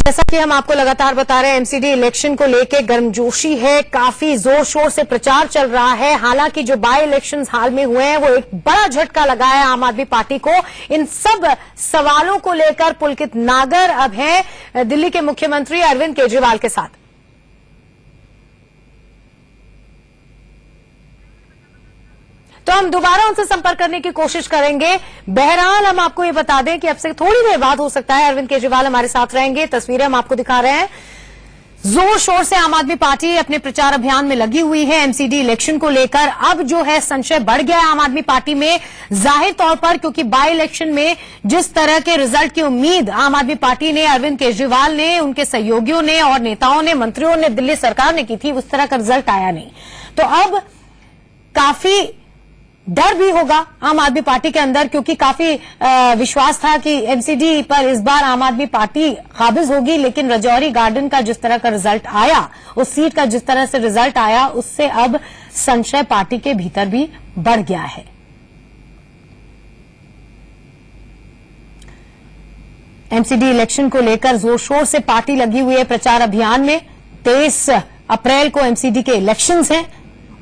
जैसा कि हम आपको लगातार बता रहे हैं, एमसीडी इलेक्शन को लेकर गर्मजोशी है, काफी जोर शोर से प्रचार चल रहा है। हालांकि जो बाई इलेक्शंस हाल में हुए हैं वो एक बड़ा झटका लगा है आम आदमी पार्टी को। इन सब सवालों को लेकर पुलकित नागर अब हैं दिल्ली के मुख्यमंत्री अरविंद केजरीवाल के साथ। तो हम दोबारा उनसे संपर्क करने की कोशिश करेंगे। बहरहाल हम आपको ये बता दें कि अब से थोड़ी देर बाद हो सकता है अरविंद केजरीवाल हमारे साथ रहेंगे। तस्वीरें हम आपको दिखा रहे हैं। जोर शोर से आम आदमी पार्टी अपने प्रचार अभियान में लगी हुई है एमसीडी इलेक्शन को लेकर। अब जो है संशय बढ़ गया है आम आदमी पार्टी में, जाहिर तौर पर, क्योंकि बाई इलेक्शन में जिस तरह के रिजल्ट की उम्मीद आम आदमी पार्टी ने, अरविंद केजरीवाल ने, उनके सहयोगियों ने और नेताओं ने, मंत्रियों ने, दिल्ली सरकार ने की थी, उस तरह का रिजल्ट आया नहीं। तो अब काफी डर भी होगा आम आदमी पार्टी के अंदर, क्योंकि काफी विश्वास था कि एमसीडी पर इस बार आम आदमी पार्टी काबिज होगी। लेकिन राजौरी गार्डन का जिस तरह का रिजल्ट आया, उस सीट का जिस तरह से रिजल्ट आया, उससे अब संशय पार्टी के भीतर भी बढ़ गया है। एमसीडी इलेक्शन को लेकर जोर शोर से पार्टी लगी हुई है प्रचार अभियान में। 23 अप्रैल को एमसीडी के इलेक्शंस हैं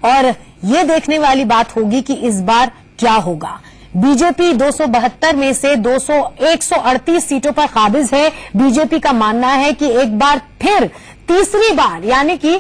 और ये देखने वाली बात होगी कि इस बार क्या होगा। बीजेपी 272 में से 138 सीटों पर काबिज है। बीजेपी का मानना है कि एक बार फिर तीसरी बार, यानी कि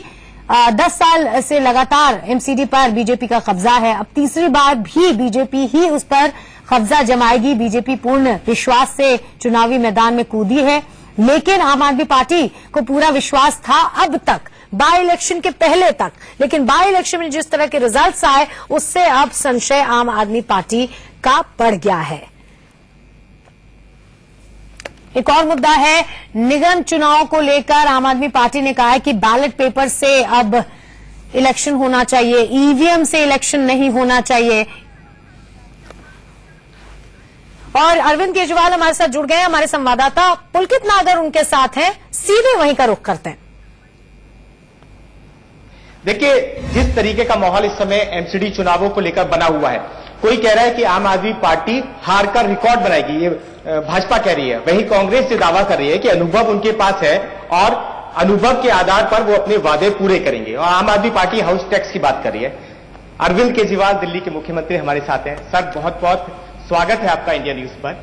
10 साल से लगातार एमसीडी पर बीजेपी का कब्जा है, अब तीसरी बार भी बीजेपी ही उस पर कब्जा जमाएगी। बीजेपी पूर्ण विश्वास से चुनावी मैदान में कूदी है। लेकिन आम आदमी पार्टी को पूरा विश्वास था अब तक, बाई इलेक्शन के पहले तक। लेकिन बाई इलेक्शन में जिस तरह के रिजल्ट्स आए, उससे अब संशय आम आदमी पार्टी का बढ़ गया है। एक और मुद्दा है निगम चुनाव को लेकर। आम आदमी पार्टी ने कहा है कि बैलेट पेपर से अब इलेक्शन होना चाहिए, ईवीएम से इलेक्शन नहीं होना चाहिए। और अरविंद केजरीवाल हमारे साथ जुड़ गए हैं, हमारे संवाददाता पुलकित नागर उनके साथ हैं, सीधे वहीं का रुख करते हैं। देखिए, जिस तरीके का माहौल इस समय एमसीडी चुनावों को लेकर बना हुआ है, कोई कह रहा है कि आम आदमी पार्टी हार कर रिकॉर्ड बनाएगी, ये भाजपा कह रही है। वहीं कांग्रेस से दावा कर रही है कि अनुभव उनके पास है और अनुभव के आधार पर वो अपने वादे पूरे करेंगे। और आम आदमी पार्टी हाउस टैक्स की बात कर रही है। अरविंद केजरीवाल दिल्ली के मुख्यमंत्री हमारे साथ हैं। सर, बहुत बहुत स्वागत है आपका इंडिया न्यूज पर।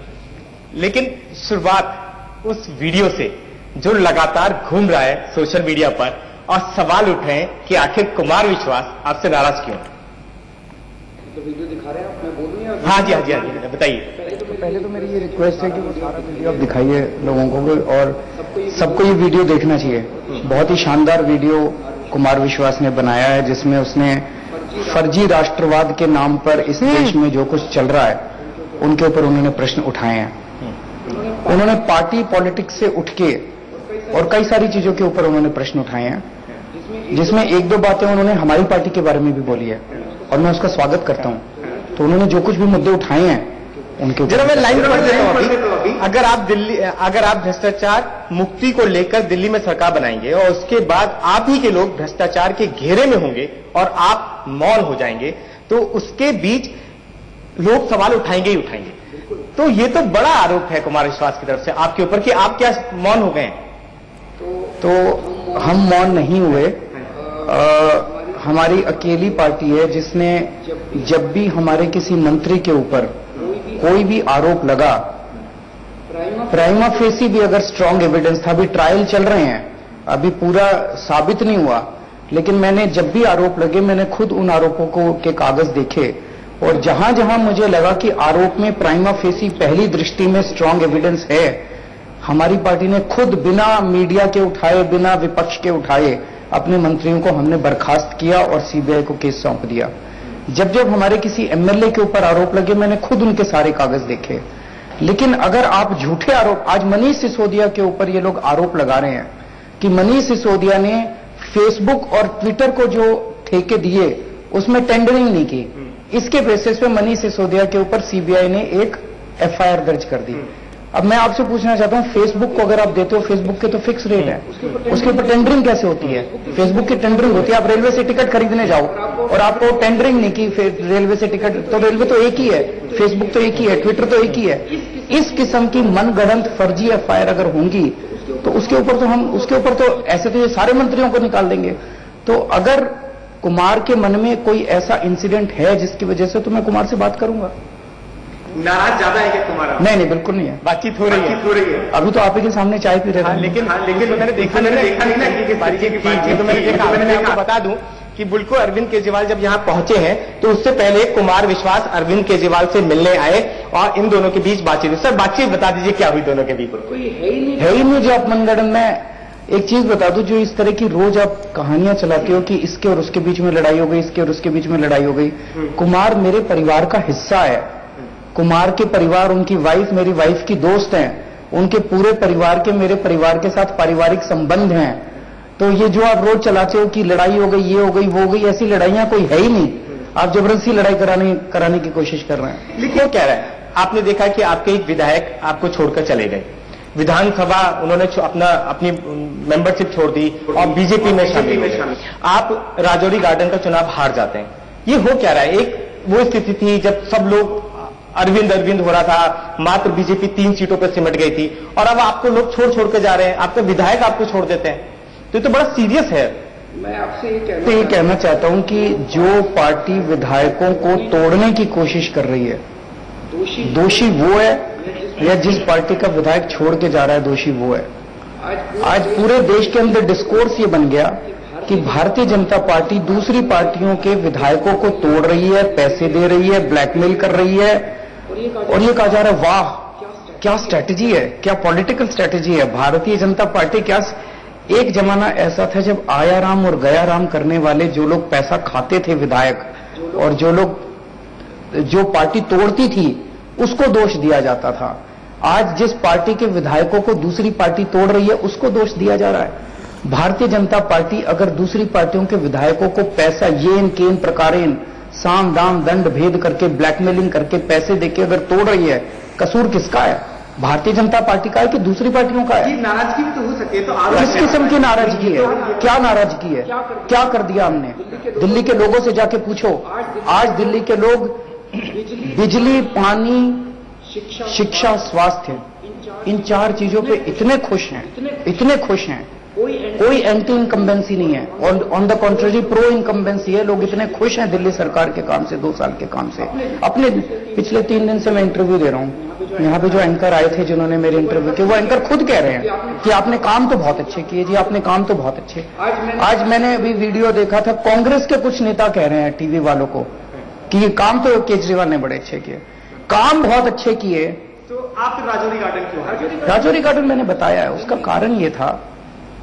लेकिन शुरुआत उस वीडियो से जो लगातार घूम रहा है सोशल मीडिया पर और सवाल उठे हैं कि आखिर कुमार विश्वास आपसे नाराज क्यों है? तो वीडियो दिखा रहे हैं आप, मैं बोलूं या? हाँ जी, बताइए। पहले तो मेरी ये रिक्वेस्ट है कि वो सारा वीडियो आप दिखाइए लोगों को, और सबको ये वीडियो देखना चाहिए। बहुत ही शानदार वीडियो कुमार विश्वास ने बनाया है, जिसमें उसने फर्जी राष्ट्रवाद के नाम पर इस देश में जो कुछ चल रहा है उनके ऊपर उन्होंने प्रश्न उठाए हैं। उन्होंने पार्टी पॉलिटिक्स से उठ के और कई सारी चीजों के ऊपर उन्होंने प्रश्न उठाए हैं, जिसमें एक दो बातें उन्होंने हमारी पार्टी के बारे में भी बोली है और मैं उसका स्वागत करता हूं। तो उन्होंने जो कुछ भी मुद्दे उठाए हैं उनके ऊपर मैं लाइन पढ़ देता हूं अभी। अगर आप भ्रष्टाचार मुक्ति को लेकर दिल्ली में सरकार बनाएंगे और उसके बाद आप ही के लोग भ्रष्टाचार के घेरे में होंगे और आप मौन हो जाएंगे, तो उसके बीच लोग सवाल उठाएंगे ही उठाएंगे। तो ये तो बड़ा आरोप है कुमार विश्वास की तरफ से आपके ऊपर कि आप क्या मौन हो गए? तो हम मौन नहीं हुए। हमारी अकेली पार्टी है जिसने जब भी हमारे किसी मंत्री के ऊपर कोई भी आरोप लगा, प्राइमा फेसी भी अगर स्ट्रांग एविडेंस था, अभी ट्रायल चल रहे हैं, अभी पूरा साबित नहीं हुआ, लेकिन मैंने जब भी आरोप लगे मैंने खुद उन आरोपों को के कागज देखे और जहां जहां मुझे लगा कि आरोप में प्राइमा फेसी पहली दृष्टि में स्ट्रांग एविडेंस है, हमारी पार्टी ने खुद बिना मीडिया के उठाए, बिना विपक्ष के उठाए अपने मंत्रियों को हमने बर्खास्त किया और सीबीआई को केस सौंप दिया। जब जब हमारे किसी एमएलए के ऊपर आरोप लगे मैंने खुद उनके सारे कागज देखे। लेकिन अगर आप झूठे आरोप, आज मनीष सिसोदिया के ऊपर ये लोग आरोप लगा रहे हैं कि मनीष सिसोदिया ने फेसबुक और ट्विटर को जो ठेके दिए उसमें टेंडरिंग नहीं की, इसके बेसिस पे मनीष सिसोदिया के ऊपर सीबीआई ने एक एफआईआर दर्ज कर दी। अब मैं आपसे पूछना चाहता हूं, फेसबुक को अगर आप देते हो, फेसबुक के तो फिक्स रेट है, उसके ऊपर टेंडरिंग कैसे होती है? फेसबुक की टेंडरिंग होती है, आप रेलवे से टिकट खरीदने जाओ और आपको टेंडरिंग नहीं की रेलवे से टिकट, तो रेलवे तो एक ही है, फेसबुक तो एक ही है, ट्विटर तो एक ही है, इस किस्म की मनगढ़ंत फर्जी एफआईआर अगर होंगी तो उसके ऊपर तो ऐसे तो ये सारे मंत्रियों को निकाल देंगे। तो अगर कुमार के मन में कोई ऐसा इंसिडेंट है जिसकी वजह से, तो मैं कुमार से बात करूंगा। नाराज ज्यादा है क्या कुमार? नहीं, बिल्कुल नहीं है। बातचीत हो रही है। अभी तो आप ही के सामने चाय पी रहे थे। लेकिन मैंने देखा नहीं ना, तो मैंने देखा, मैं आपको बता दूं कि बिल्कुल अरविंद केजरीवाल जब यहाँ पहुंचे हैं तो उससे पहले कुमार विश्वास अरविंद केजरीवाल से मिलने आए और इन दोनों के बीच बातचीत। सर बातचीत बता दीजिए क्या हुई दोनों के बीच? कोई है ही नहीं जो आप मनगढ़ंत में। एक चीज बता दूं, जो इस तरह की रोज आप कहानियां चलाते हो कि इसके और उसके बीच में लड़ाई हो गई, इसके और उसके बीच में लड़ाई हो गई। कुमार मेरे परिवार का हिस्सा है। कुमार के परिवार, उनकी वाइफ मेरी वाइफ की दोस्त हैं, उनके पूरे परिवार के मेरे परिवार के साथ पारिवारिक संबंध हैं। तो ये जो आप रोज चलाते हो कि लड़ाई हो गई, ये हो गई, वो हो गई, ऐसी लड़ाइयां कोई है ही नहीं। आप जबरदस्ती लड़ाई कराने की कोशिश कर रहे हैं। लेकिन क्या रहा है, आपने देखा कि आपके एक विधायक आपको छोड़कर चले गए, विधानसभा उन्होंने अपनी मेंबरशिप छोड़ दी और बीजेपी में शामिल हुए। आप राजौरी गार्डन का चुनाव हार जाते हैं। ये हो क्या रहा है? एक वो स्थिति थी जब सब लोग अरविंद हो रहा था, मात्र बीजेपी 3 सीटों पर सिमट गई थी, और अब आपको लोग छोड़ के जा रहे हैं, आपके विधायक आपको छोड़ देते हैं, तो ये तो बड़ा सीरियस है। मैं आपसे ये कहना चाहता हूं कि जो पार्टी विधायकों को तोड़ने की कोशिश कर रही है, दोषी वो है, या जिस पार्टी का विधायक छोड़ के जा रहा है दोषी वो है। आज पूरे देश के अंदर डिस्कोर्स ये बन गया कि भारतीय जनता पार्टी दूसरी पार्टियों के विधायकों को तोड़ रही है, पैसे दे रही है, ब्लैकमेल कर रही है, और ये कहा जा रहा है वाह क्या स्ट्रैटेजी है, क्या पॉलिटिकल स्ट्रैटेजी है भारतीय जनता पार्टी। क्या एक जमाना ऐसा था जब आया राम और गया राम करने वाले जो लोग पैसा खाते थे विधायक, और जो पार्टी तोड़ती थी उसको दोष दिया जाता था। आज जिस पार्टी के विधायकों को दूसरी पार्टी तोड़ रही है उसको दोष दिया जा रहा है। भारतीय जनता पार्टी अगर दूसरी पार्टियों के विधायकों को पैसा येन केन प्रकारेण साम दाम दंड भेद करके ब्लैकमेलिंग करके पैसे देके अगर तोड़ रही है, कसूर किसका है? भारतीय जनता पार्टी का है कि दूसरी पार्टियों का है? नाराजगी भी तो हो सकती है। तो किस किस्म की नाराजगी है? क्या नाराजगी है? क्या कर दिया हमने? दिल्ली के लोगों से जाके पूछो। आज दिल्ली के लोग बिजली, पानी, शिक्षा, स्वास्थ्य, इन 4 चीजों पे इतने खुश हैं। कोई एंटी इनकम्बेंसी नहीं है, on the contrary pro incumbency है। लोग इतने खुश हैं दिल्ली सरकार के काम से, 2 साल के काम से। अपने पिछले 3 दिन से मैं इंटरव्यू दे रहा हूं, यहाँ पे जो एंकर आए थे जिन्होंने मेरे इंटरव्यू किए, वो एंकर खुद कह रहे हैं कि आपने काम तो बहुत अच्छे किए जी, आपने काम तो बहुत अच्छे। आज मैंने अभी वीडियो देखा था, कांग्रेस के कुछ नेता कह रहे हैं टीवी वालों को कि ये काम तो केजरीवाल ने बड़े अच्छे किए, काम बहुत अच्छे किए। तो आप राजौरी गार्डन क्यों? राजौरी गार्डन मैंने बताया है, उसका कारण ये था,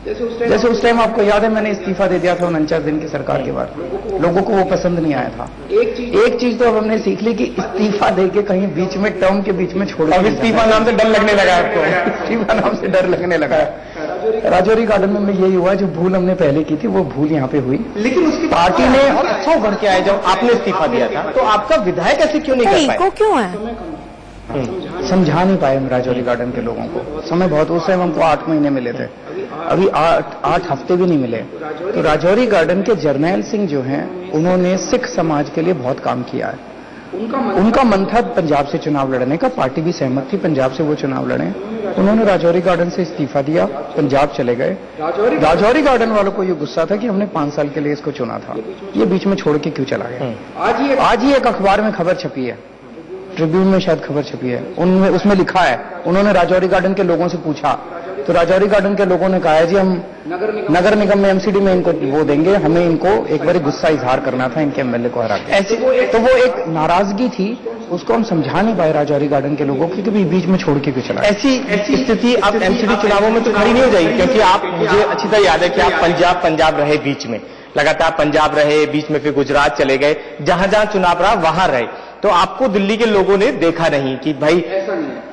जैसे उस टाइम आपको याद है मैंने इस्तीफा दे दिया था 49 दिन की सरकार के बाद, लोगों को वो पसंद नहीं आया था। एक चीज तो अब हमने सीख ली कि इस्तीफा देके कहीं बीच में, टर्म के बीच में छोड़, अब इस्तीफा नाम से डर लगने लगा आपको? इस्तीफा नाम से डर लगने लगा। राजौरी गार्डन में यही हुआ, जो भूल हमने पहले की थी वो भूल यहाँ पे हुई। लेकिन उसकी पार्टी ने और अच्छा उभर के आया जब आपने इस्तीफा दिया था, तो आपका विधायक ऐसे क्यों नहीं कर पाया? क्यों है? समझा नहीं पाए हम राजौरी गार्डन के लोगों को। समय बहुत, उस टाइम हमको 8 महीने मिले थे, अभी 8 हफ्ते भी नहीं मिले। तो राजौरी गार्डन के जर्नैल सिंह जो हैं, उन्होंने सिख समाज के लिए बहुत काम किया है। उनका मन था पंजाब से चुनाव लड़ने का, पार्टी भी सहमत थी पंजाब से वो चुनाव लड़े। उन्होंने राजौरी गार्डन से इस्तीफा दिया, पंजाब चले गए। राजौरी गार्डन वालों को ये गुस्सा था कि हमने 5 साल के लिए इसको चुना था, ये बीच में छोड़ के क्यों चला गया। आज ही एक अखबार में खबर छपी है, ट्रिब्यून में शायद खबर छपी है, उनमें उसमें लिखा है, उन्होंने राजौरी गार्डन के लोगों से पूछा, तो राजौरी गार्डन के लोगों ने कहा है जी हम नगर निगम में एमसीडी में इनको वो देंगे, हमें इनको एक बार गुस्सा इजहार करना था इनके एमएलए को हरा के। ऐसे तो वो एक नाराजगी थी, उसको हम समझा नहीं पाए राजौरी गार्डन के लोगों की, कभी बीच में छोड़ के क्यों चला। ऐसी स्थिति अब एमसीडी चुनावों में तो खड़ी नहीं हो जाएगी, क्योंकि आप, मुझे अच्छी तरह याद है कि आप पंजाब रहे, बीच में लगातार पंजाब रहे, बीच में फिर गुजरात चले गए, जहां जहां चुनाव रहा वहां रहे, तो आपको दिल्ली के लोगों ने देखा नहीं कि भाई ऐसा नहीं है।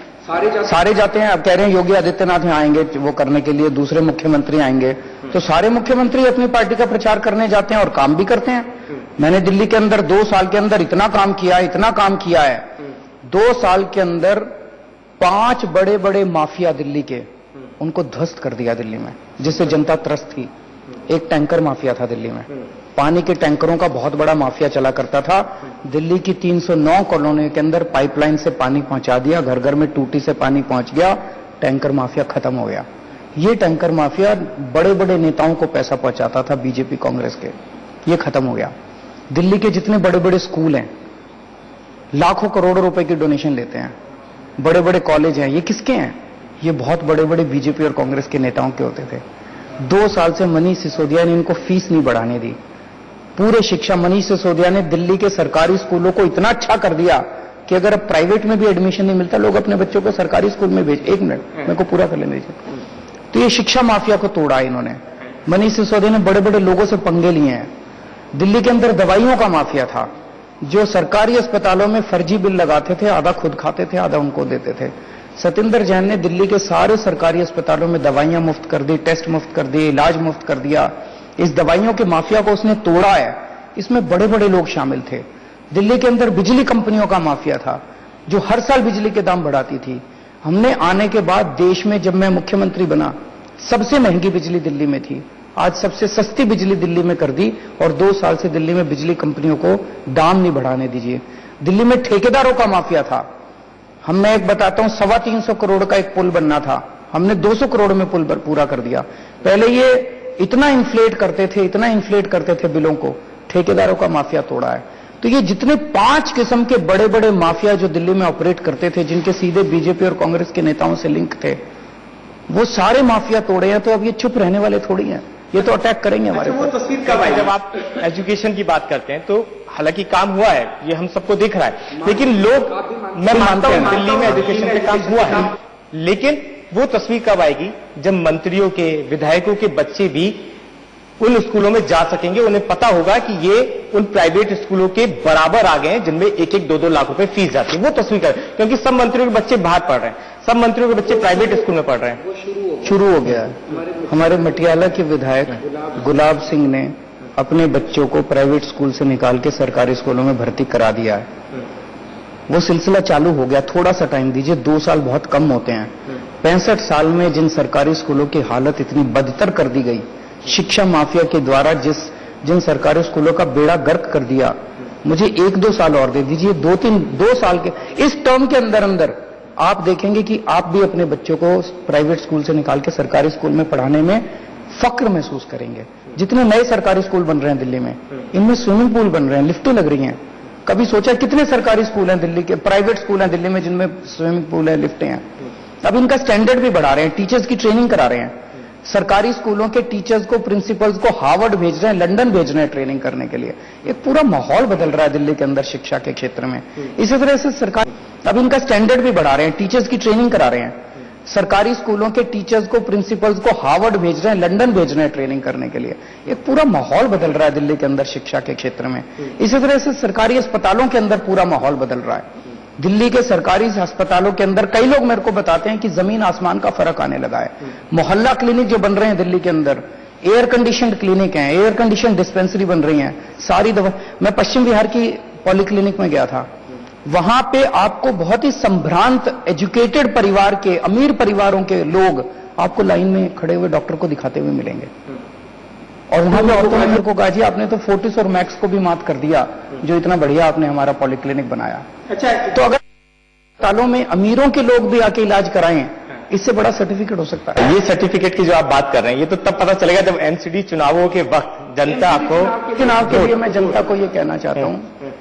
सारे जाते हैं। अब कह रहे हैं योगी आदित्यनाथ यहाँ आएंगे वो करने के लिए, दूसरे मुख्यमंत्री आएंगे, तो सारे मुख्यमंत्री अपनी पार्टी का प्रचार करने जाते हैं और काम भी करते हैं। मैंने दिल्ली के अंदर 2 साल के अंदर इतना काम किया है। 2 साल के अंदर 5 बड़े बड़े माफिया दिल्ली के, उनको ध्वस्त कर दिया दिल्ली में, जिससे जनता त्रस्त थी। एक टैंकर माफिया था दिल्ली में, पानी के टैंकरों का बहुत बड़ा माफिया चला करता था। दिल्ली की 309 कॉलोनियों के अंदर पाइपलाइन से पानी पहुंचा दिया, घर घर में टूटी से पानी पहुंच गया, टैंकर माफिया खत्म हो गया। ये टैंकर माफिया बड़े बड़े नेताओं को पैसा पहुंचाता था, बीजेपी कांग्रेस के, ये खत्म हो गया। दिल्ली के जितने बड़े बड़े स्कूल हैं, लाखों करोड़ों रुपए की डोनेशन लेते हैं, बड़े बड़े कॉलेज हैं, ये किसके हैं? ये बहुत बड़े बड़े बीजेपी और कांग्रेस के नेताओं के होते थे। 2 साल से मनीष सिसोदिया ने इनको फीस नहीं बढ़ाने दी। पूरे शिक्षा, मनीष सिसोदिया ने दिल्ली के सरकारी स्कूलों को इतना अच्छा कर दिया कि अगर अब प्राइवेट में भी एडमिशन नहीं मिलता, लोग अपने बच्चों को सरकारी स्कूल में भेज। 1 मिनट मेरे को पूरा कर लेने दीजिए। तो ये शिक्षा माफिया को तोड़ा इन्होंने। मनीष सिसोदिया ने बड़े बड़े लोगों से पंगे लिए हैं। दिल्ली के अंदर दवाइयों का माफिया था, जो सरकारी अस्पतालों में फर्जी बिल लगाते थे, आधा खुद खाते थे, आधा उनको देते थे। सतिंदर जैन ने दिल्ली के सारे सरकारी अस्पतालों में दवाइयां मुफ्त कर दी, टेस्ट मुफ्त कर दिए, इलाज मुफ्त कर दिया। इस दवाइयों के माफिया को उसने तोड़ा है। इसमें बड़े बड़े लोग शामिल थे। दिल्ली के अंदर बिजली कंपनियों का माफिया था, जो हर साल बिजली के दाम बढ़ाती थी। हमने आने के बाद देश में, जब मैं मुख्यमंत्री बना, सबसे महंगी बिजली दिल्ली में थी, आज सबसे सस्ती बिजली दिल्ली में कर दी। और 2 साल से दिल्ली में बिजली कंपनियों को दाम नहीं बढ़ाने दीजिए। दिल्ली में ठेकेदारों का माफिया था। मैं एक बताता हूं, 325 करोड़ का एक पुल बनना था, हमने 200 करोड़ में पुल पूरा कर दिया। पहले ये इतना इन्फ्लेट करते थे बिलों को, ठेकेदारों का माफिया तोड़ा है। तो ये जितने 5 किस्म के बड़े बड़े माफिया जो दिल्ली में ऑपरेट करते थे, जिनके सीधे बीजेपी और कांग्रेस के नेताओं से लिंक थे, वो सारे माफिया तोड़े हैं। तो अब ये चुप रहने वाले थोड़ी हैं, ये तो अटैक करेंगे हमारे ऊपर। वो तस्वीर कब आई? जब आप एजुकेशन की बात करते हैं तो हालांकि काम हुआ है, ये हम सबको दिख रहा है, लेकिन लोग, मैं मानता हूं दिल्ली में एजुकेशन पे काम हुआ है, लेकिन वो तस्वीर कब आएगी जब मंत्रियों के, विधायकों के बच्चे भी उन स्कूलों में जा सकेंगे? उन्हें पता होगा कि ये उन प्राइवेट स्कूलों के बराबर आ गए हैं जिनमें 1-1, 2-2 लाख रुपए फीस जाती है। वो तस्वीर कर, क्योंकि सब मंत्रियों के बच्चे बाहर पढ़ रहे हैं, सब मंत्रियों के बच्चे प्राइवेट स्कूल में पढ़ रहे हैं। शुरू हो गया है। हमारे मटियाला के विधायक गुलाब सिंह ने अपने बच्चों को प्राइवेट स्कूल से निकाल के सरकारी स्कूलों में भर्ती करा दिया है। वो सिलसिला चालू हो गया। थोड़ा सा टाइम दीजिए, 2 साल बहुत कम होते हैं। 65 साल में जिन सरकारी स्कूलों की हालत इतनी बदतर कर दी गई शिक्षा माफिया के द्वारा, जिन सरकारी स्कूलों का बेड़ा गर्क कर दिया, मुझे 1-2 साल और दे दीजिए। 2 साल के इस टर्म के अंदर आप देखेंगे कि आप भी अपने बच्चों को प्राइवेट स्कूल से निकाल के सरकारी स्कूल में पढ़ाने में फक्र महसूस करेंगे। जितने नए सरकारी स्कूल बन रहे हैं दिल्ली में, इनमें स्विमिंग पूल बन रहे हैं, लिफ्टें लग रही हैं। कभी सोचा कितने सरकारी स्कूल हैं दिल्ली के, प्राइवेट स्कूल हैं दिल्ली में जिनमें स्विमिंग पूल है, लिफ्टें हैं। अब इनका स्टैंडर्ड भी बढ़ा रहे हैं, टीचर्स की ट्रेनिंग करा रहे हैं। सरकारी स्कूलों के टीचर्स को, प्रिंसिपल्स को हार्वर्ड भेज रहे हैं, लंदन भेज रहे हैं ट्रेनिंग करने के लिए। एक पूरा माहौल बदल रहा है दिल्ली के अंदर शिक्षा के क्षेत्र में। इसी तरह से सरकार अब इनका स्टैंडर्ड भी बढ़ा रहे हैं, टीचर्स की ट्रेनिंग करा रहे हैं। सरकारी स्कूलों के टीचर्स को, प्रिंसिपल्स को हार्वर्ड भेज रहे हैं, लंदन भेज रहे हैं ट्रेनिंग करने के लिए। एक पूरा माहौल बदल रहा है दिल्ली के अंदर शिक्षा के क्षेत्र में। इसी तरह से सरकारी अस्पतालों के अंदर पूरा माहौल बदल रहा है। दिल्ली के सरकारी अस्पतालों के अंदर कई लोग मेरे को बताते हैं कि जमीन आसमान का फर्क आने लगा है। मोहल्ला क्लिनिक जो बन रहे हैं दिल्ली के अंदर, एयर कंडीशनड क्लिनिक हैं, एयर कंडीशन डिस्पेंसरी बन रही हैं, सारी दवा। मैं पश्चिम बिहार की पॉलीक्लिनिक में गया था, वहां पे आपको बहुत ही संभ्रांत एजुकेटेड परिवार के, अमीर परिवारों के लोग आपको लाइन में खड़े हुए डॉक्टर को दिखाते हुए मिलेंगे। और वहां पे औरतों ने मेरे को कहा, जी आपने तो फोर्टिस और मैक्स को भी मात कर दिया, जो इतना बढ़िया आपने हमारा पॉलीक्लिनिक बनाया। अच्छा, तो अगर अस्पतालों में अमीरों के लोग भी आके इलाज कराएं, इससे बड़ा सर्टिफिकेट हो सकता है। ये सर्टिफिकेट की जो आप बात कर रहे हैं, ये तो तब पता चलेगा जब एमसीडी चुनावों के वक्त जनता आपको, चुनाव के लिए मैं जनता को ये कहना चाहता हूं,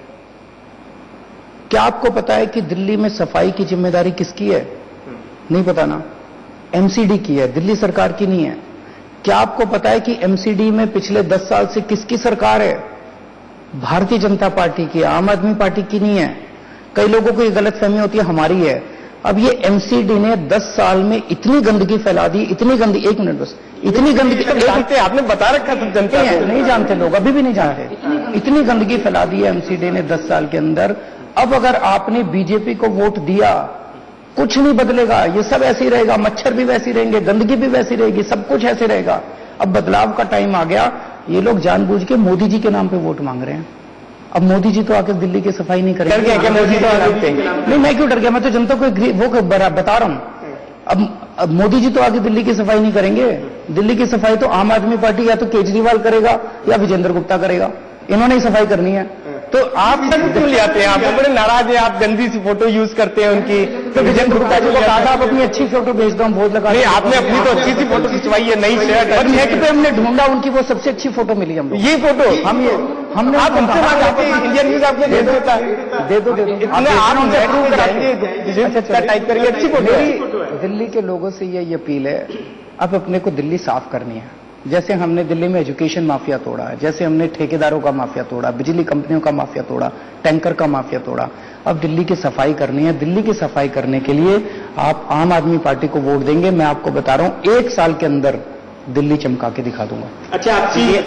क्या आपको पता है कि दिल्ली में सफाई की जिम्मेदारी किसकी है? नहीं पता ना? एमसीडी की है, दिल्ली सरकार की नहीं है। क्या आपको पता है कि एमसीडी में पिछले 10 साल से किसकी सरकार है? भारतीय जनता पार्टी की, आम आदमी पार्टी की नहीं है। कई लोगों को ये गलतफहमी होती है हमारी है। अब ये एमसीडी ने 10 साल में इतनी गंदगी फैला दी, इतनी गंदगी, 1 मिनट बस, इतनी गंदगी जानते, आपने बता रखा था जनता को। नहीं जानते लोग, अभी भी नहीं जानते। इतनी गंदगी फैला दी है एमसीडी ने 10 साल के अंदर। अब अगर आपने बीजेपी को वोट दिया, कुछ नहीं बदलेगा, ये सब ऐसे ही रहेगा, मच्छर भी वैसे ही रहेंगे, गंदगी भी वैसी रहेगी, सब कुछ ऐसे रहेगा। अब बदलाव का टाइम आ गया। ये लोग जानबूझ के मोदी जी के नाम पे वोट मांग रहे हैं। अब मोदी जी तो आके दिल्ली की सफाई नहीं करेंगे। डर गया क्या मोदी तो आते? नहीं, मैं क्यों डर गया? मैं तो जनता को वो बता रहा हूं। अब मोदी जी तो आगे दिल्ली की सफाई नहीं करेंगे। दिल्ली की सफाई तो आम आदमी पार्टी या तो केजरीवाल करेगा या विजेंद्र गुप्ता करेगा, इन्होंने ही सफाई करनी है। तो आप क्यों ले आते हैं? आप बड़े नाराज हैं, आप गंदी सी फोटो यूज करते हैं उनकी। तो विजेंद्र गुप्ता जी को कहा था आप अपनी अच्छी फोटो भेज दो, हम वोट लगा। नहीं, आपने अपनी तो अच्छी सी फोटो खिंचवाई है, नई शर्ट और नेट पे हमने ढूंढा, उनकी वो सबसे अच्छी फोटो मिली हमको। ये फोटो हमने आप हमसे मांग आते हैं, इंडियन न्यूज आपको दे देता है। दे दो इतने आप नेट पे जाएंगे टाइप करके अच्छी फोटो। दिल्ली के लोगों से ये अपील है, अब अपने को दिल्ली साफ करनी है। जैसे हमने दिल्ली में एजुकेशन माफिया तोड़ा है, जैसे हमने ठेकेदारों का माफिया तोड़ा, बिजली कंपनियों का माफिया तोड़ा, टैंकर का माफिया तोड़ा, अब दिल्ली की सफाई करनी है। दिल्ली की सफाई करने के लिए आप आम आदमी पार्टी को वोट देंगे, मैं आपको बता रहा हूं 1 साल के अंदर दिल्ली चमका के दिखा दूंगा। अच्छा,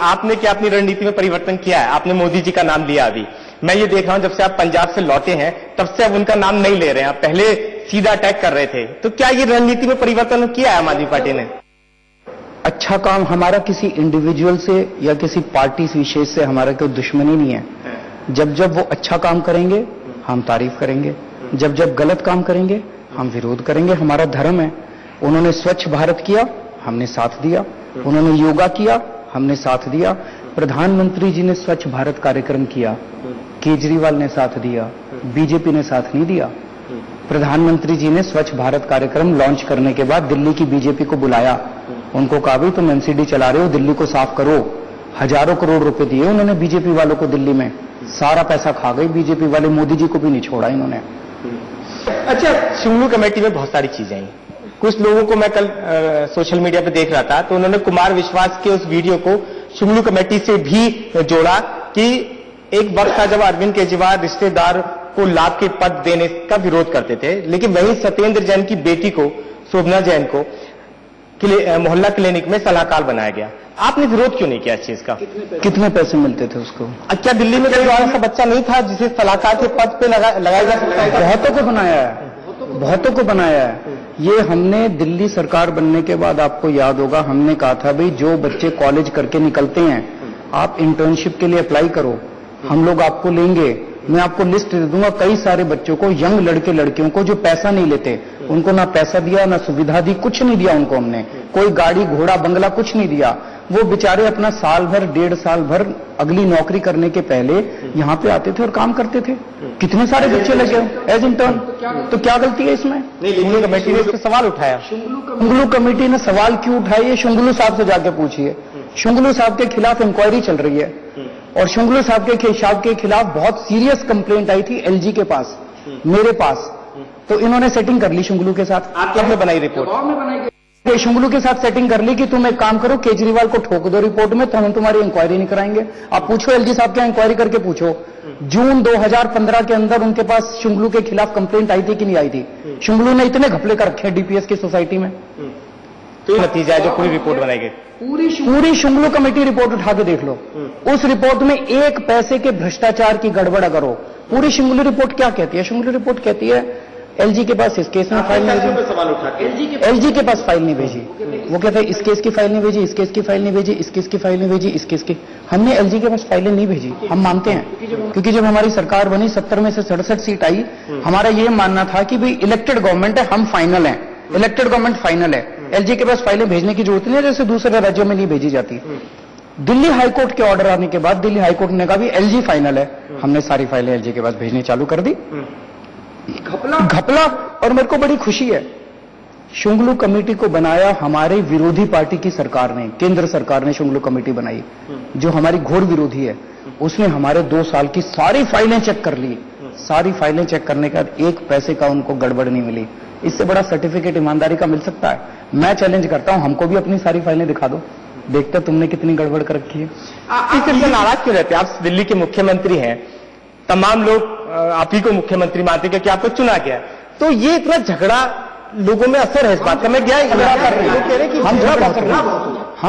आपने क्या अपनी रणनीति में परिवर्तन किया है? आपने मोदी जी का नाम लिया अभी, मैं ये देख रहा हूं जब से आप पंजाब से लौटे हैं तब से अब उनका नाम नहीं ले रहे हैं, आप पहले सीधा अटैक कर रहे थे। तो क्या ये रणनीति में परिवर्तन किया है आम आदमी पार्टी ने? अच्छा काम हमारा किसी इंडिविजुअल से या किसी पार्टी विशेष से हमारा कोई दुश्मनी नहीं है। जब जब वो अच्छा काम करेंगे हम तारीफ करेंगे, जब जब गलत काम करेंगे हम विरोध करेंगे। हमारा धर्म है। उन्होंने स्वच्छ भारत किया, हमने साथ दिया। उन्होंने योगा किया, हमने साथ दिया। प्रधानमंत्री जी ने स्वच्छ भारत कार्यक्रम किया, केजरीवाल ने साथ दिया, बीजेपी ने साथ नहीं दिया। प्रधानमंत्री जी ने स्वच्छ भारत कार्यक्रम लॉन्च करने के बाद दिल्ली की बीजेपी को बुलाया, उनको कहा भाई तुम एनसीडी चला रहे हो, दिल्ली को साफ करो। हजारों करोड़ रुपए दिए उन्होंने बीजेपी वालों को दिल्ली में, सारा पैसा खा गई बीजेपी वाले, मोदी जी को भी नहीं छोड़ा इन्होंने। अच्छा, शुंगलू कमेटी में बहुत सारी चीजें हैं। कुछ लोगों को मैं कल सोशल मीडिया पे देख रहा था तो उन्होंने कुमार विश्वास के उस वीडियो को शुंगलू कमेटी से भी जोड़ा कि एक वक्त था जब अरविंद केजरीवाल रिश्तेदार को लाभ के पद देने का विरोध करते थे, लेकिन वहीं सत्येंद्र जैन की बेटी को, शोभना जैन को मोहल्ला क्लिनिक में सलाहकार बनाया गया। आपने विरोध क्यों नहीं किया इस चीज का? कितने पैसे मिलते थे उसको? क्या दिल्ली में कोई ऐसा बच्चा नहीं था जिसे सलाहकार के पद पे लगाया जा सकता है? बहुतों को बनाया है, बहुतों को बनाया है। ये हमने दिल्ली सरकार बनने के बाद, आपको याद होगा, हमने कहा था भाई जो बच्चे कॉलेज करके निकलते हैं आप इंटर्नशिप के लिए अप्लाई करो, हम लोग आपको लेंगे। मैं आपको लिस्ट दे दूंगा कई सारे बच्चों को, यंग लड़के लड़कियों को जो पैसा नहीं लेते, उनको ना पैसा दिया ना सुविधा दी, कुछ नहीं दिया उनको हमने, कोई गाड़ी घोड़ा बंगला कुछ नहीं दिया। वो बेचारे अपना साल भर 1.5 साल भर अगली नौकरी करने के पहले यहाँ पे आते थे और काम करते थे। कितने सारे बच्चे लगे एज इंटर्न। तो क्या गलती है इसमें? शुंगलू कमेटी ने इसका सवाल उठाया। शुंगलू कमेटी ने सवाल क्यों उठाया ये शुंगलू साहब से जाके पूछिए। शुंगलू साहब के खिलाफ इंक्वायरी चल रही है और शुंगलू साहब के खिलाफ बहुत सीरियस कंप्लेंट आई थी एलजी के पास, मेरे पास। तो इन्होंने सेटिंग कर ली शुंगलू के साथ। आपने बनाई रिपोर्ट? शुंगलू के साथ सेटिंग कर ली कि तुम एक काम करो, केजरीवाल को ठोक दो रिपोर्ट में, तो हम तुम्हारी इंक्वायरी नहीं कराएंगे। आप पूछो एलजी साहब क्या इंक्वायरी करके पूछो। जून 2015 के अंदर उनके पास शुंगलू के खिलाफ कंप्लेंट आई थी कि नहीं आई थी? शुंगलू ने इतने घपले कर रखे डीपीएस की सोसाइटी में। तो नतीजा है जो पूरी रिपोर्ट बनाई गई। पूरी शुंगलू कमेटी रिपोर्ट उठा के देख लो, उस रिपोर्ट में एक पैसे के भ्रष्टाचार की गड़बड़ अगर हो। पूरी शुंगलू रिपोर्ट क्या कहती है? शुंगलू रिपोर्ट कहती है एलजी के पास इस केस में फाइल नहीं भेजी, एलजी के पास फाइल नहीं भेजी। वो कहते हैं इस केस की फाइल नहीं भेजी, इस केस की फाइल नहीं भेजी, इस केस की फाइल नहीं भेजी, इस केस की। हमने एलजी के पास फाइलें नहीं भेजी, हम मानते हैं, क्योंकि जब हमारी सरकार बनी 70 में से 67 सीट आई, हमारा ये मानना था कि भाई इलेक्टेड गवर्नमेंट है, हम फाइनल है, इलेक्टेड गवर्नमेंट फाइनल है, एलजी के पास फाइलें भेजने की जरूरत नहीं है जैसे दूसरे राज्यों में नहीं भेजी जाती। दिल्ली हाईकोर्ट के ऑर्डर आने के बाद दिल्ली हाईकोर्ट ने कहा भी एलजी फाइनल है, हमने सारी फाइलें एलजी के पास भेजनी चालू कर दी। घपला। और मेरे को बड़ी खुशी है, शुंगलू कमेटी को बनाया हमारे विरोधी पार्टी की सरकार ने, केंद्र सरकार ने शुंगलू कमेटी बनाई, जो हमारी घोर विरोधी है। उसने हमारे 2 साल की सारी फाइलें चेक कर ली, सारी फाइलें चेक करने के बाद एक पैसे का उनको गड़बड़ नहीं मिली। इससे बड़ा सर्टिफिकेट ईमानदारी का मिल सकता है? मैं चैलेंज करता हूं, हमको भी अपनी सारी फाइलें दिखा दो, देखते तुमने कितनी गड़बड़ कर रखी है। इससे नाराज क्यों रहते? आप दिल्ली के मुख्यमंत्री हैं, तमाम लोग आप ही को मुख्यमंत्री मानते हैं कि आपको चुना गया, तो ये इतना झगड़ा लोगों में असर है इस बात का? मैं क्या हम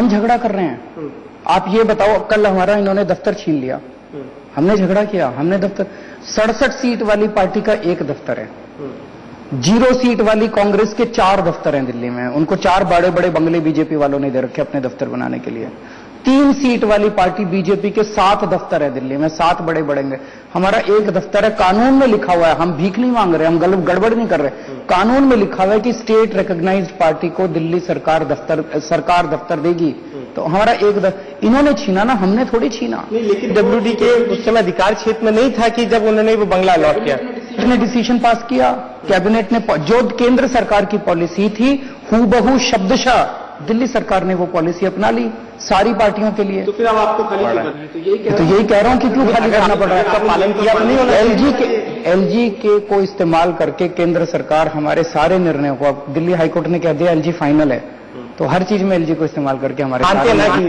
झगड़ा कर रहे हैं। आप ये बताओ, कल हमारा इन्होंने दफ्तर छीन लिया, हमने झगड़ा किया, हमने दफ्तर 67 सीट वाली पार्टी का एक दफ्तर है, 0 सीट वाली कांग्रेस के 4 दफ्तर हैं दिल्ली में, उनको 4 बड़े बड़े बंगले बीजेपी वालों ने दे रखे अपने दफ्तर बनाने के लिए। 3 सीट वाली पार्टी बीजेपी के 7 दफ्तर है दिल्ली में, 7 बड़े बढ़ेंगे। हमारा एक दफ्तर है, कानून में लिखा हुआ है, हम भीख नहीं मांग रहे, हम गड़बड़ नहीं कर रहे, कानून में लिखा हुआ है कि स्टेट रिकॉग्नाइज्ड पार्टी को दिल्ली सरकार दफ्तर देगी। तो हमारा इन्होंने छीना ना, हमने थोड़ी छीना। नहीं, लेकिन डब्ल्यूडी के उस समय अधिकार क्षेत्र में नहीं था कि जब उन्होंने वो बंगला अलॉट किया। ने डिसीजन पास किया, कैबिनेट ने, जो केंद्र सरकार की पॉलिसी थी हूबहू शब्दशः दिल्ली सरकार ने वो पॉलिसी अपना ली सारी पार्टियों के लिए। तो फिर अब आपको खाली तो यही कह रहा हूं कि क्यों खाली करना पड़ रहा है। इसका पालन किया नहीं होना। एलजी के को इस्तेमाल करके केंद्र सरकार हमारे सारे निर्णयों को, अब दिल्ली हाईकोर्ट ने कह दिया एलजी फाइनल है, तो हर चीज में एलजी को इस्तेमाल करके हमारे मानते हैं ना कि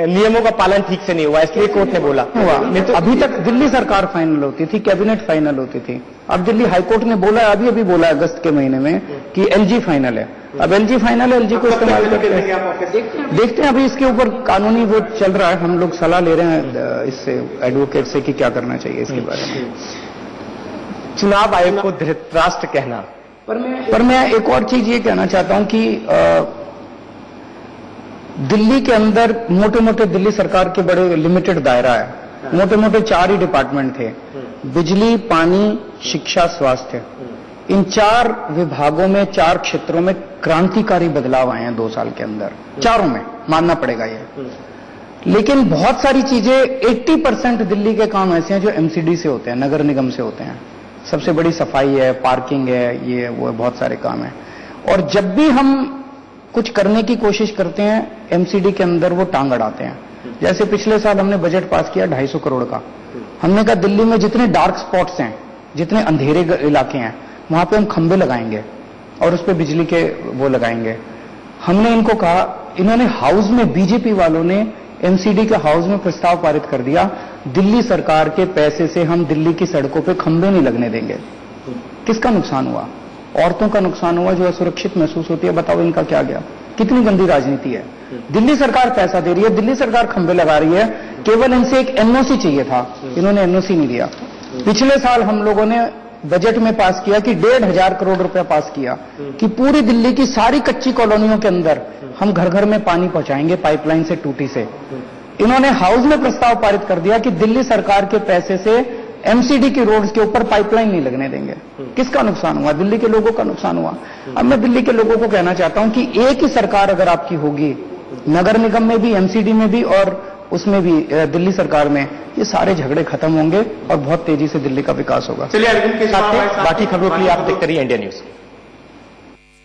नियमों का पालन ठीक से नहीं हुआ, इसलिए कोर्ट ने बोला हुआ। तो अभी तक दिल्ली सरकार फाइनल होती थी, कैबिनेट फाइनल होती थी, अब दिल्ली हाईकोर्ट ने बोला, अभी बोला अगस्त के महीने में कि एलजी फाइनल है। अब एलजी फाइनल है, एलजी को इस्तेमाल करके देखते हैं। अभी इसके ऊपर कानूनी वो चल रहा है, हम लोग सलाह ले रहे हैं इससे एडवोकेट से कि क्या करना चाहिए इसके बारे में। चुनाव आयोग को धृतराष्ट्र कहना, पर मैं एक और चीज ये कहना चाहता हूं कि दिल्ली के अंदर मोटे मोटे दिल्ली सरकार के बड़े लिमिटेड दायरा है, मोटे मोटे 4 ही डिपार्टमेंट थे, बिजली, पानी, शिक्षा, स्वास्थ्य। इन 4 विभागों में, 4 क्षेत्रों में क्रांतिकारी बदलाव आए हैं 2 साल के अंदर, चारों में, मानना पड़ेगा ये। लेकिन बहुत सारी चीजें 80% दिल्ली के काम ऐसे हैं जो एमसीडी से होते हैं, नगर निगम से होते हैं। सबसे बड़ी सफाई है, पार्किंग है, ये वो बहुत सारे काम है। और जब भी हम कुछ करने की कोशिश करते हैं एमसीडी के अंदर वो टांग अड़ाते हैं। जैसे पिछले साल हमने बजट पास किया 250 करोड़ का, हमने कहा दिल्ली में जितने डार्क स्पॉट्स हैं, जितने अंधेरे इलाके हैं, वहां पे हम खंबे लगाएंगे और उस पर बिजली के वो लगाएंगे। हमने इनको कहा, इन्होंने हाउस में, बीजेपी वालों ने एमसीडी के हाउस में प्रस्ताव पारित कर दिया, दिल्ली सरकार के पैसे से हम दिल्ली की सड़कों पे खंबे नहीं लगने देंगे। किसका नुकसान हुआ? औरतों का नुकसान हुआ जो असुरक्षित महसूस होती है। बताओ इनका क्या गया? कितनी गंदी राजनीति है। दिल्ली सरकार पैसा दे रही है, दिल्ली सरकार खंबे लगा रही है, केवल इनसे एक एनओसी चाहिए था, इन्होंने एनओसी नहीं दिया। पिछले साल हम लोगों ने बजट में पास किया कि 1,500 करोड़ रुपया पास किया कि पूरी दिल्ली की सारी कच्ची कॉलोनियों के अंदर हम घर घर में पानी पहुंचाएंगे पाइपलाइन से, टूटी से। इन्होंने हाउस में प्रस्ताव पारित कर दिया कि दिल्ली सरकार के पैसे से एमसीडी की रोड्स के ऊपर पाइपलाइन नहीं लगने देंगे। किसका नुकसान हुआ? दिल्ली के लोगों का नुकसान हुआ। अब मैं दिल्ली के लोगों को कहना चाहता हूं कि एक ही सरकार अगर आपकी होगी, नगर निगम में भी, एमसीडी में भी और उसमें भी, दिल्ली सरकार में, ये सारे झगड़े खत्म होंगे और बहुत तेजी से दिल्ली का विकास होगा। चलिए अरविंद के साथ बाकी खबरों के लिए आप देखते रहिए इंडिया न्यूज।